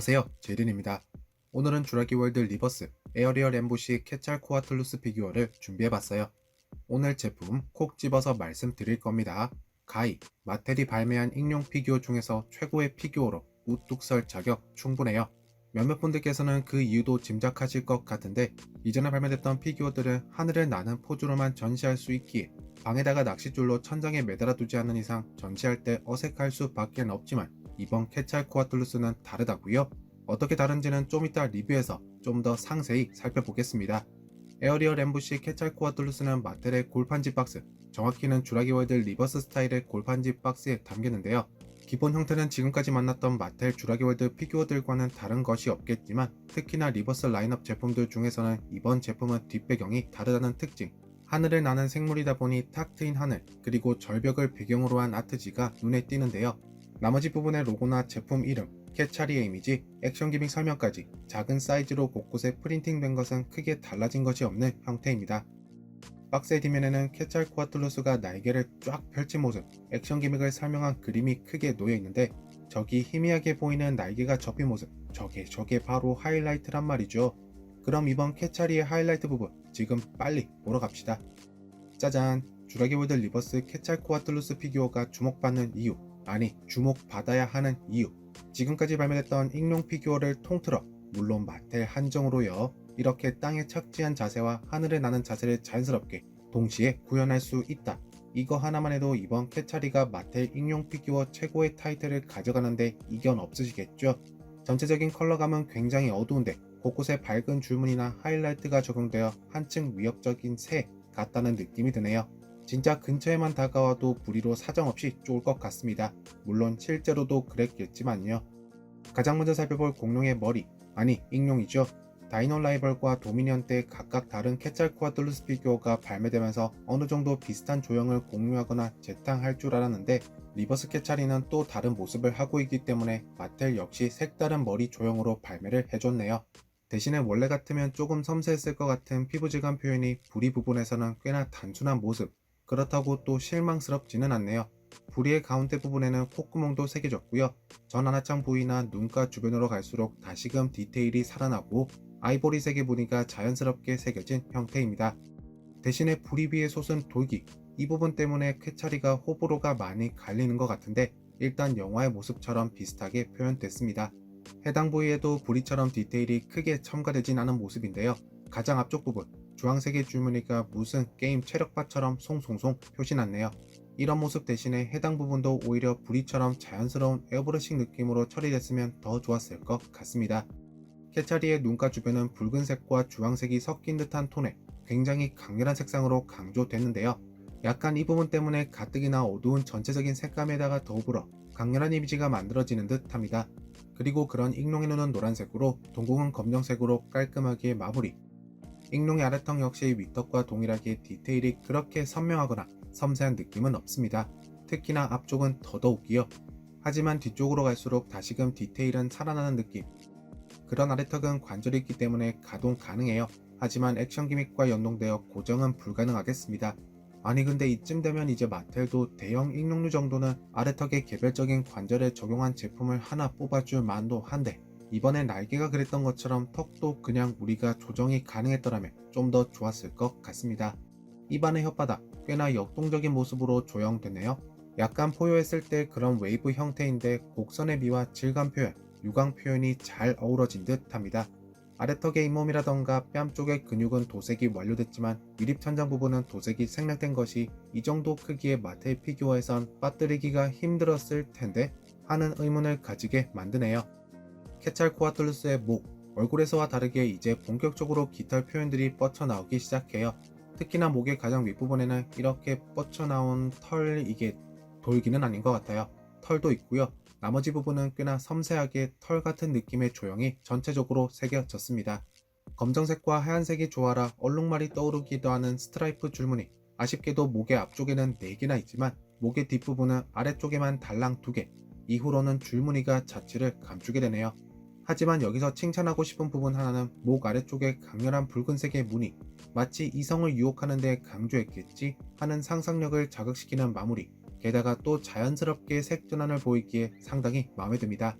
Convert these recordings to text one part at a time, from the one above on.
안녕하세요, 제린입니다. 오늘은 주라기 월드 리버스 에어리얼 엠보시 케찰코아틀루스 피규어를 준비해봤어요. 오늘 제품 콕 집어서 말씀드릴 겁니다. 가히 마텔이 발매한 익룡 피규어 중에서 최고의 피규어로 우뚝 설 자격 충분해요. 몇몇 분들께서는 그 이유도 짐작하실 것 같은데, 이전에 발매됐던 피규어들은 하늘을 나는 포즈로만 전시할 수 있기에 방에다가 낚싯줄로 천장에 매달아 두지 않는 이상 전시할 때 어색할 수밖에 없지만, 이번 케찰코아틀루스는 다르다고요? 어떻게 다른지는 좀 이따 리뷰에서 좀 더 상세히 살펴보겠습니다. 에어리얼 엠부시 케찰코아틀루스는 마텔의 골판지 박스, 정확히는 주라기 월드 리버스 스타일의 골판지 박스에 담겼는데요. 기본 형태는 지금까지 만났던 마텔 주라기 월드 피규어들과는 다른 것이 없겠지만, 특히나 리버스 라인업 제품들 중에서는 이번 제품은 뒷배경이 다르다는 특징, 하늘을 나는 생물이다 보니 탁 트인 하늘, 그리고 절벽을 배경으로 한 아트지가 눈에 띄는데요. 나머지 부분의 로고나 제품 이름, 캐차리의 이미지, 액션 기믹 설명까지 작은 사이즈로 곳곳에 프린팅된 것은 크게 달라진 것이 없는 형태입니다. 박스의 뒷면에는 케찰코아틀루스가 날개를 쫙 펼친 모습, 액션 기믹을 설명한 그림이 크게 놓여 있는데, 저기 희미하게 보이는 날개가 접힌 모습, 저게 바로 하이라이트란 말이죠. 그럼 이번 캐차리의 하이라이트 부분 지금 빨리 보러 갑시다. 짜잔! 주라기 월드 리버스 케찰코아틀루스 피규어가 주목받는 이유, 아니 주목받아야 하는 이유. 지금까지 발매됐던 익룡 피규어를 통틀어, 물론 마텔 한정으로요, 이렇게 땅에 착지한 자세와 하늘에 나는 자세를 자연스럽게 동시에 구현할 수 있다. 이거 하나만 해도 이번 캐차리가 마텔 익룡 피규어 최고의 타이틀을 가져가는데 이견 없으시겠죠? 전체적인 컬러감은 굉장히 어두운데 곳곳에 밝은 줄무늬나 하이라이트가 적용되어 한층 위협적인 새 같다는 느낌이 드네요. 진짜 근처에만 다가와도 부리로 사정없이 쫄 것 같습니다. 물론 실제로도 그랬겠지만요. 가장 먼저 살펴볼 공룡의 머리, 아니 익룡이죠. 다이노 라이벌과 도미니언 때 각각 다른 케찰코아틀루스 피규어가 발매되면서 어느정도 비슷한 조형을 공유하거나 재탕할 줄 알았는데, 리버스 케찰리는 또 다른 모습을 하고 있기 때문에 마텔 역시 색다른 머리 조형으로 발매를 해줬네요. 대신에 원래 같으면 조금 섬세했을 것 같은 피부 질감 표현이 부리 부분에서는 꽤나 단순한 모습, 그렇다고 또 실망스럽지는 않네요. 부리의 가운데 부분에는 콧구멍도 새겨졌고요. 전 하나창 부위나 눈가 주변으로 갈수록 다시금 디테일이 살아나고 아이보리색의 무늬가 자연스럽게 새겨진 형태입니다. 대신에 부리 위에 솟은 돌기, 이 부분 때문에 쾌차리가 호불호가 많이 갈리는 것 같은데, 일단 영화의 모습처럼 비슷하게 표현됐습니다. 해당 부위에도 부리처럼 디테일이 크게 첨가되진 않은 모습인데요. 가장 앞쪽 부분, 주황색의 줄무늬가 무슨 게임 체력바처럼 송송송 표시났네요. 이런 모습 대신에 해당 부분도 오히려 부리처럼 자연스러운 에어브러싱 느낌으로 처리됐으면 더 좋았을 것 같습니다. 케차리의 눈가 주변은 붉은색과 주황색이 섞인 듯한 톤에 굉장히 강렬한 색상으로 강조됐는데요. 약간 이 부분 때문에 가뜩이나 어두운 전체적인 색감에다가 더불어 강렬한 이미지가 만들어지는 듯 합니다. 그리고 그런 익룡의 눈은 노란색으로, 동공은 검정색으로 깔끔하게 마무리. 익룡의 아래턱 역시 윗턱과 동일하게 디테일이 그렇게 선명하거나 섬세한 느낌은 없습니다. 특히나 앞쪽은 더더욱이요. 하지만 뒤쪽으로 갈수록 다시금 디테일은 살아나는 느낌. 그런 아래턱은 관절이 있기 때문에 가동 가능해요. 하지만 액션 기믹과 연동되어 고정은 불가능하겠습니다. 아니 근데 이쯤 되면 이제 마텔도 대형 익룡류 정도는 아래턱에 개별적인 관절에 적용한 제품을 하나 뽑아줄 만도 한데, 이번에 날개가 그랬던 것처럼 턱도 그냥 우리가 조정이 가능했더라면 좀 더 좋았을 것 같습니다. 입안의 혓바닥 꽤나 역동적인 모습으로 조형되네요. 약간 포효했을 때 그런 웨이브 형태인데 곡선의 미와 질감 표현, 유광 표현이 잘 어우러진 듯 합니다. 아래턱의 잇몸이라던가 뺨 쪽의 근육은 도색이 완료됐지만 미립천장 부분은 도색이 생략된 것이 이 정도 크기의 마텔 피규어에선 빠뜨리기가 힘들었을 텐데 하는 의문을 가지게 만드네요. 케찰코아틀루스의 목, 얼굴에서와 다르게 이제 본격적으로 깃털 표현들이 뻗쳐나오기 시작해요. 특히나 목의 가장 윗부분에는 이렇게 뻗쳐나온 털, 이게 돌기는 아닌 것 같아요. 털도 있고요. 나머지 부분은 꽤나 섬세하게 털 같은 느낌의 조형이 전체적으로 새겨졌습니다. 검정색과 하얀색이 조화라 얼룩말이 떠오르기도 하는 스트라이프 줄무늬. 아쉽게도 목의 앞쪽에는 4개나 있지만 목의 뒷부분은 아래쪽에만 달랑 2개, 이후로는 줄무늬가 자취를 감추게 되네요. 하지만 여기서 칭찬하고 싶은 부분 하나는 목 아래쪽에 강렬한 붉은색의 무늬, 마치 이성을 유혹하는 데 강조했겠지 하는 상상력을 자극시키는 마무리, 게다가 또 자연스럽게 색 전환을 보이기에 상당히 마음에 듭니다.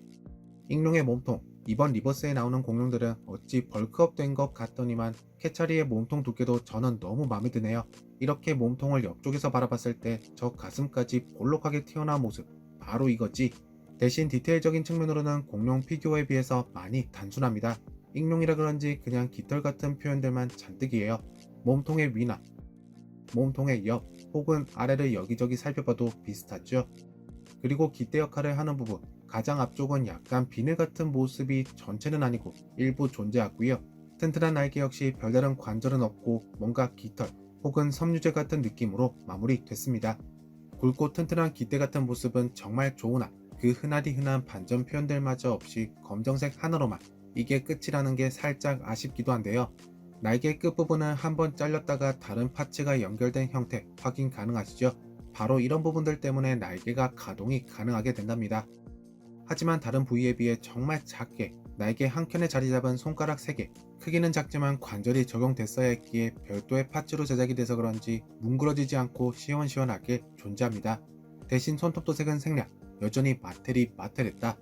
익룡의 몸통, 이번 리버스에 나오는 공룡들은 어찌 벌크업 된 것 같더니만 캐차리의 몸통 두께도 저는 너무 마음에 드네요. 이렇게 몸통을 옆쪽에서 바라봤을 때 저 가슴까지 볼록하게 튀어나온 모습, 바로 이거지. 대신 디테일적인 측면으로는 공룡 피규어에 비해서 많이 단순합니다. 익룡이라 그런지 그냥 깃털 같은 표현들만 잔뜩이에요. 몸통의 위나 몸통의 옆 혹은 아래를 여기저기 살펴봐도 비슷하죠. 그리고 깃대 역할을 하는 부분, 가장 앞쪽은 약간 비늘 같은 모습이 전체는 아니고 일부 존재하고요. 튼튼한 날개 역시 별다른 관절은 없고 뭔가 깃털 혹은 섬유제 같은 느낌으로 마무리됐습니다. 굵고 튼튼한 깃대 같은 모습은 정말 좋으나 그 흔하디 흔한 반전 표현들마저 없이 검정색 하나로만 이게 끝이라는 게 살짝 아쉽기도 한데요. 날개 끝부분은 한번 잘렸다가 다른 파츠가 연결된 형태 확인 가능하시죠? 바로 이런 부분들 때문에 날개가 가동이 가능하게 된답니다. 하지만 다른 부위에 비해 정말 작게 날개 한켠에 자리 잡은 손가락 3개, 크기는 작지만 관절이 적용됐어야 했기에 별도의 파츠로 제작이 돼서 그런지 뭉그러지지 않고 시원시원하게 존재합니다. 대신 손톱 도색은 생략, 여전히 마텔했다.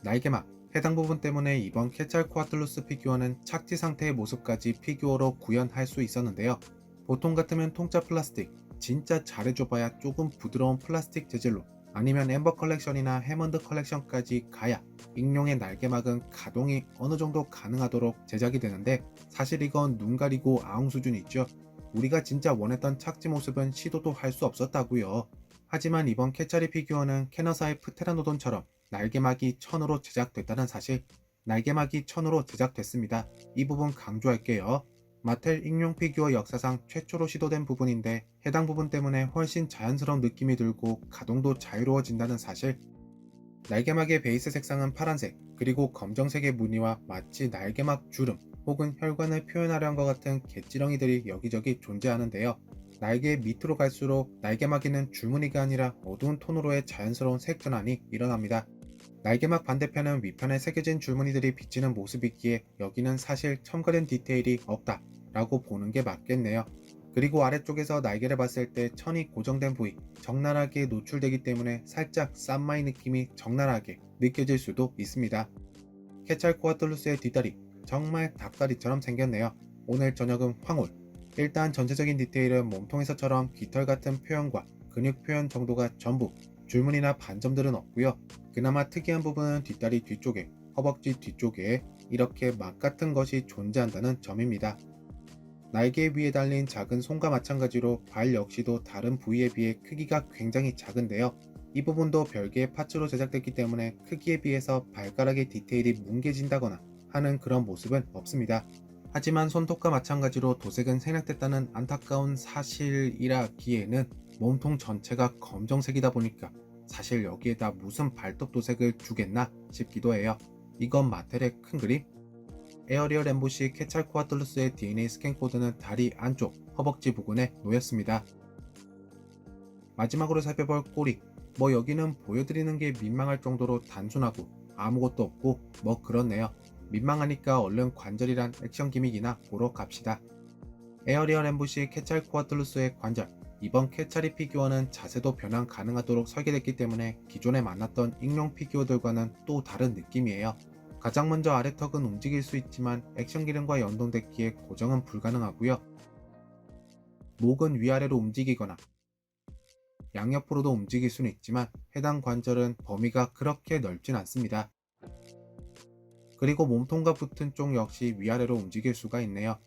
날개막, 해당 부분 때문에 이번 케찰코아틀루스 피규어는 착지 상태의 모습까지 피규어로 구현할 수 있었는데요. 보통 같으면 통짜 플라스틱, 진짜 잘해줘봐야 조금 부드러운 플라스틱 재질로, 아니면 엠버 컬렉션이나 해먼드 컬렉션까지 가야 익룡의 날개막은 가동이 어느 정도 가능하도록 제작이 되는데, 사실 이건 눈 가리고 아웅 수준이죠. 우리가 진짜 원했던 착지 모습은 시도도 할 수 없었다고요. 하지만 이번 캐차리 피규어는 캐너사의 프테라노돈처럼 날개막이 천으로 제작됐다는 사실, 날개막이 천으로 제작됐습니다. 이 부분 강조할게요. 마텔 익룡 피규어 역사상 최초로 시도된 부분인데 해당 부분 때문에 훨씬 자연스러운 느낌이 들고 가동도 자유로워진다는 사실. 날개막의 베이스 색상은 파란색, 그리고 검정색의 무늬와 마치 날개막 주름 혹은 혈관을 표현하려는 것 같은 갯지렁이들이 여기저기 존재하는데요. 날개 밑으로 갈수록 날개막에는 줄무늬가 아니라 어두운 톤으로의 자연스러운 색 전환이 일어납니다. 날개막 반대편은 위편에 새겨진 줄무늬들이 비치는 모습이기에 여기는 사실 첨가된 디테일이 없다 라고 보는 게 맞겠네요. 그리고 아래쪽에서 날개를 봤을 때 천이 고정된 부위, 적나라하게 노출되기 때문에 살짝 쌈마이 느낌이 적나라하게 느껴질 수도 있습니다. 케찰코아틀루스의 뒷다리, 정말 닭다리처럼 생겼네요. 오늘 저녁은 황홀. 일단 전체적인 디테일은 몸통에서처럼 깃털 같은 표현과 근육 표현 정도가 전부, 줄무늬나 반점들은 없고요. 그나마 특이한 부분은 뒷다리 뒤쪽에, 허벅지 뒤쪽에 이렇게 막 같은 것이 존재한다는 점입니다. 날개 위에 달린 작은 손과 마찬가지로 발 역시도 다른 부위에 비해 크기가 굉장히 작은데요. 이 부분도 별개의 파츠로 제작됐기 때문에 크기에 비해서 발가락의 디테일이 뭉개진다거나 하는 그런 모습은 없습니다. 하지만 손톱과 마찬가지로 도색은 생략됐다는 안타까운 사실이라기에는 몸통 전체가 검정색이다 보니까 사실 여기에다 무슨 발톱 도색을 주겠나 싶기도 해요. 이건 마텔의 큰 그림? 에어리얼 엠보시 케찰코아틀루스의 DNA 스캔 코드는 다리 안쪽 허벅지 부근에 놓였습니다. 마지막으로 살펴볼 꼬리. 여기는 보여드리는 게 민망할 정도로 단순하고 아무것도 없고 그렇네요. 민망하니까 얼른 관절이란 액션 기믹이나 보러 갑시다. 에어리얼 엠보시 케찰코아틀루스의 관절. 이번 케찰이 피규어는 자세도 변환 가능하도록 설계됐기 때문에 기존에 만났던 익룡 피규어들과는 또 다른 느낌이에요. 가장 먼저 아래턱은 움직일 수 있지만 액션 기능과 연동됐기에 고정은 불가능하고요. 목은 위아래로 움직이거나 양옆으로도 움직일 수는 있지만 해당 관절은 범위가 그렇게 넓진 않습니다. 그리고 몸통과 붙은 쪽 역시 위아래로 움직일 수가 있네요.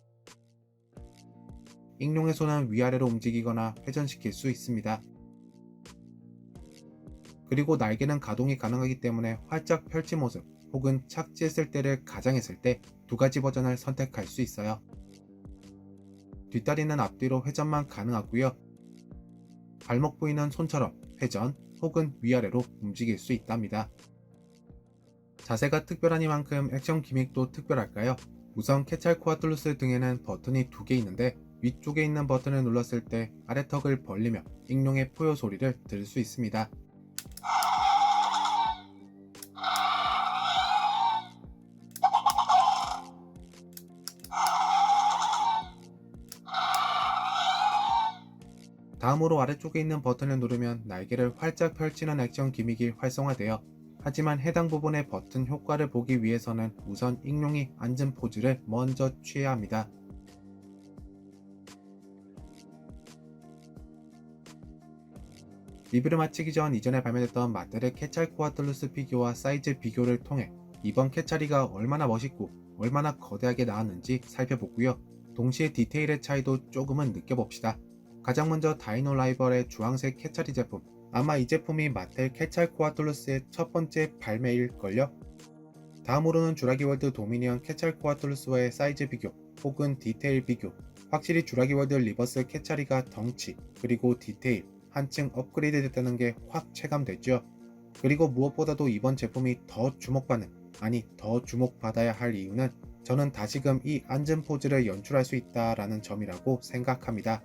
익룡의 손은 위아래로 움직이거나 회전시킬 수 있습니다. 그리고 날개는 가동이 가능하기 때문에 활짝 펼친 모습 혹은 착지했을 때를 가장했을 때 두 가지 버전을 선택할 수 있어요. 뒷다리는 앞뒤로 회전만 가능하고요. 발목 부위는 손처럼 회전 혹은 위아래로 움직일 수 있답니다. 자세가 특별하니만큼 액션 기믹도 특별할까요? 우선 케찰코아틀루스 등에는 버튼이 2개 있는데 위쪽에 있는 버튼을 눌렀을 때 아래턱을 벌리며 익룡의 포효 소리를 들을 수 있습니다. 다음으로 아래쪽에 있는 버튼을 누르면 날개를 활짝 펼치는 액션 기믹이 활성화되어 하지만 해당 부분의 버튼 효과를 보기 위해서는 우선 익룡이 앉은 포즈를 먼저 취해야 합니다. 리뷰를 마치기 전 이전에 발매됐던 마텔의 케찰코아틀루스 피규어와 사이즈 비교를 통해 이번 케찰이가 얼마나 멋있고 얼마나 거대하게 나왔는지 살펴보고요. 동시에 디테일의 차이도 조금은 느껴봅시다. 가장 먼저 다이노 라이벌의 주황색 케찰이 제품. 아마 이 제품이 마텔 케찰코아틀루스의 첫 번째 발매일걸요? 다음으로는 주라기월드 도미니언 케찰코아틀루스와의 사이즈 비교 혹은 디테일 비교. 확실히 주라기월드 리버스 케찰이가 덩치 그리고 디테일 한층 업그레이드 됐다는 게 확 체감됐죠. 그리고 무엇보다도 이번 제품이 더 주목받는, 아니 더 주목받아야 할 이유는 저는 다시금 이 앉은 포즈를 연출할 수 있다라는 점이라고 생각합니다.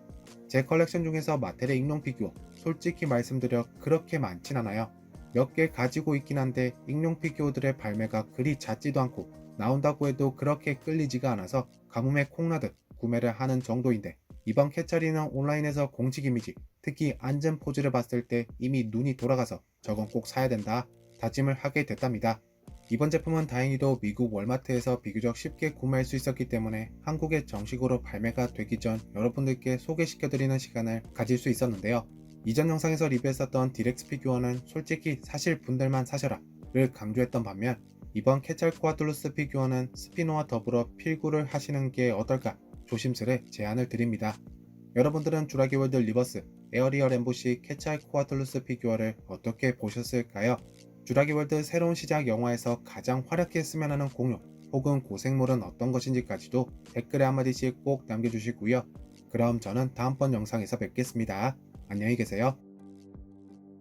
제 컬렉션 중에서 마텔의 익룡 피규어 솔직히 말씀드려 그렇게 많진 않아요. 몇 개 가지고 있긴 한데 익룡 피규어들의 발매가 그리 잦지도 않고 나온다고 해도 그렇게 끌리지가 않아서 가뭄에 콩나듯 구매를 하는 정도인데 이번 캐찰이는 온라인에서 공식 이미지, 특히 앉은 포즈를 봤을 때 이미 눈이 돌아가서 저건 꼭 사야 된다 다짐을 하게 됐답니다. 이번 제품은 다행히도 미국 월마트에서 비교적 쉽게 구매할 수 있었기 때문에 한국에 정식으로 발매가 되기 전 여러분들께 소개시켜드리는 시간을 가질 수 있었는데요. 이전 영상에서 리뷰했었던 디렉스 피규어는 솔직히 사실 분들만 사셔라 를 강조했던 반면 이번 케찰코아툴루스 피규어는 스피노와 더불어 필구를 하시는 게 어떨까 조심스레 제안을 드립니다. 여러분들은 주라기월드 리버스 에어리얼 엠보시 케찰코아툴루스 피규어를 어떻게 보셨을까요? 주라기월드 새로운 시작 영화에서 가장 활약했으면 하는 공룡 혹은 고생물은 어떤 것인지까지도 댓글에 한마디씩 꼭 남겨주시고요. 그럼 저는 다음번 영상에서 뵙겠습니다. 안녕히 계세요.